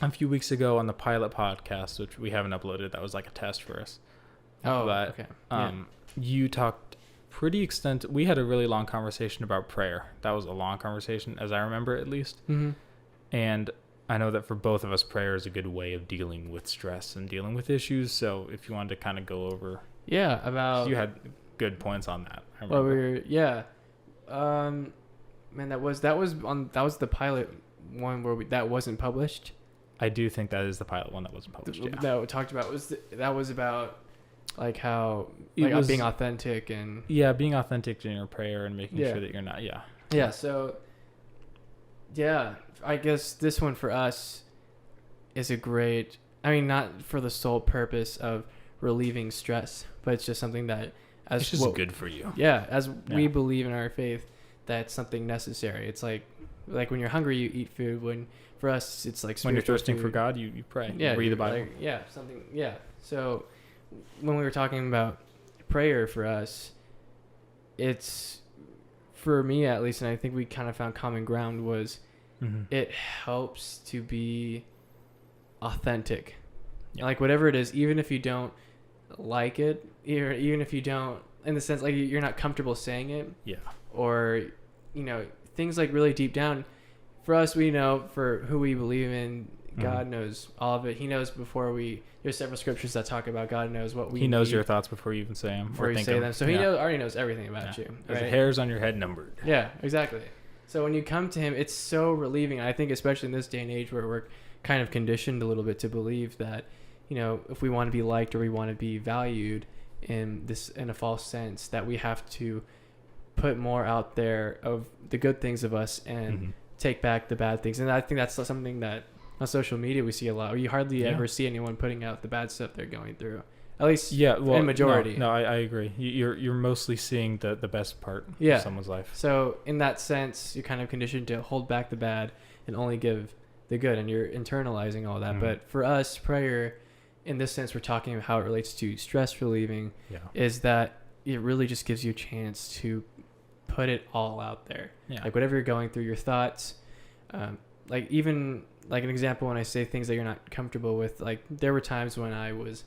a few weeks ago on the pilot podcast, which we haven't uploaded, that was like a test for us. Oh, But, okay. you talked pretty extensive. We had a really long conversation about prayer. That was a long conversation, as I remember, at least. Mm-hmm. And I know that for both of us, prayer is a good way of dealing with stress and dealing with issues. So if you wanted to kind of go over, Yeah, about you had good points on that. I well, remember. man, that was the pilot one where that wasn't published. I do think that is the pilot one that wasn't published. Yeah. That we talked about that was about like how It was being authentic and being authentic in your prayer and making sure that you're not. Yeah. So yeah, I guess this one for us is a great. I mean, not for the sole purpose of relieving stress, but it's just something that it's just good for you. Yeah, as we believe in our faith, that's something necessary. It's like when you're hungry, you eat food. When for us, it's like when you're thirsting food. for God, you pray. Yeah, you read the Bible. Like, something. Yeah. So when we were talking about prayer for us, it's for me at least, and I think we kind of found common ground was it helps to be authentic. Yeah. Like whatever it is, even if you don't like it, even if you don't, in the sense like you're not comfortable saying it. Yeah. Or, things like really deep down. For us, we know for who we believe in, God knows all of it. He knows before there's several scriptures that talk about God knows what we He knows need your thoughts before you even say them. Before you say them. So he already knows everything about you. Right? The hairs on your head numbered. Yeah, exactly. So when you come to him, it's so relieving. I think especially in this day and age where we're kind of conditioned a little bit to believe that, if we want to be liked or we want to be valued in a false sense, that we have to put more out there of the good things of us and take back the bad things. And I think that's something that on social media we see a lot. You hardly ever see anyone putting out the bad stuff they're going through. At least in majority. No, I agree. You're mostly seeing the best part of someone's life. So in that sense, you're kind of conditioned to hold back the bad and only give the good, and you're internalizing all that. But for us, prayer, in this sense, we're talking about how it relates to stress relieving, is that it really just gives you a chance to put it all out there. Yeah. Like whatever you're going through, your thoughts, like even like an example when I say things that you're not comfortable with, like there were times when I was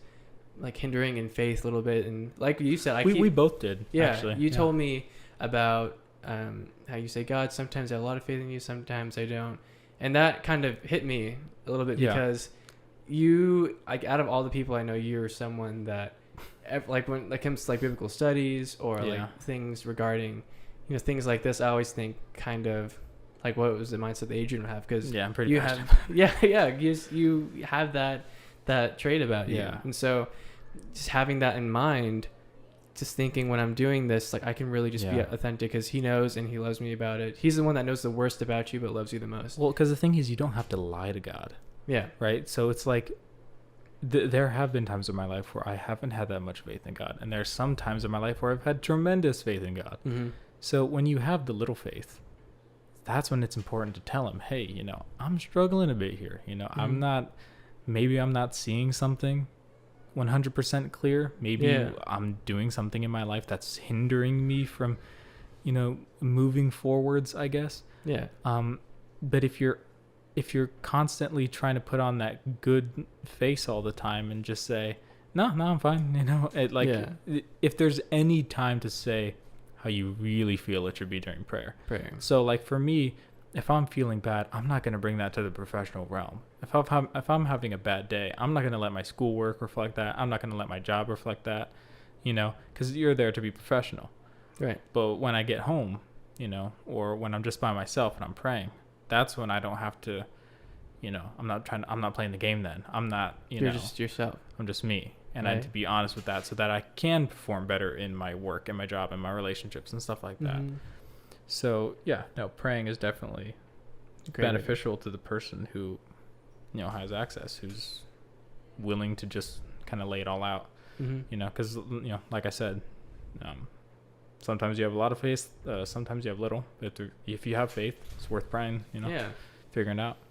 like hindering in faith a little bit, and like you said, we both did. Yeah, actually. You told me about how you say, God, sometimes I have a lot of faith in you, sometimes I don't, and that kind of hit me a little bit because you, like, out of all the people I know, you're someone that, like when it comes to like biblical studies or like things regarding, things like this, I always think kind of like what was the mindset that Adrian would have, because I'm pretty passionate. You have that trait about you, and so just having that in mind, just thinking when I'm doing this, like I can really just be authentic because he knows and he loves me about it. He's the one that knows the worst about you but loves you the most. Well, because the thing is, you don't have to lie to God. Yeah. Right. So it's like there have been times in my life where I haven't had that much faith in God, and there's some times in my life where I've had tremendous faith in God. So when you have the little faith, that's when it's important to tell him, hey, I'm struggling a bit here. I'm not seeing something 100% clear. Maybe I'm doing something in my life that's hindering me from, moving forwards, I guess. Yeah. But if you're constantly trying to put on that good face all the time and just say, no, I'm fine. If there's any time to say how you really feel, it should be during prayer. So like for me, if I'm feeling bad, I'm not going to bring that to the professional realm. If I'm having a bad day, I'm not going to let my schoolwork reflect that. I'm not going to let my job reflect that, because you're there to be professional. Right. But when I get home, or when I'm just by myself and I'm praying, that's when I don't have to, I'm not playing the game then. I'm not, You're just yourself. I'm just me. And I have to be honest with that so that I can perform better in my work and my job and my relationships and stuff like that. So praying is definitely beneficial to the person who, has access, who's willing to just kind of lay it all out, because, like I said, sometimes you have a lot of faith, sometimes you have little. If you have faith, it's worth praying, figuring it out.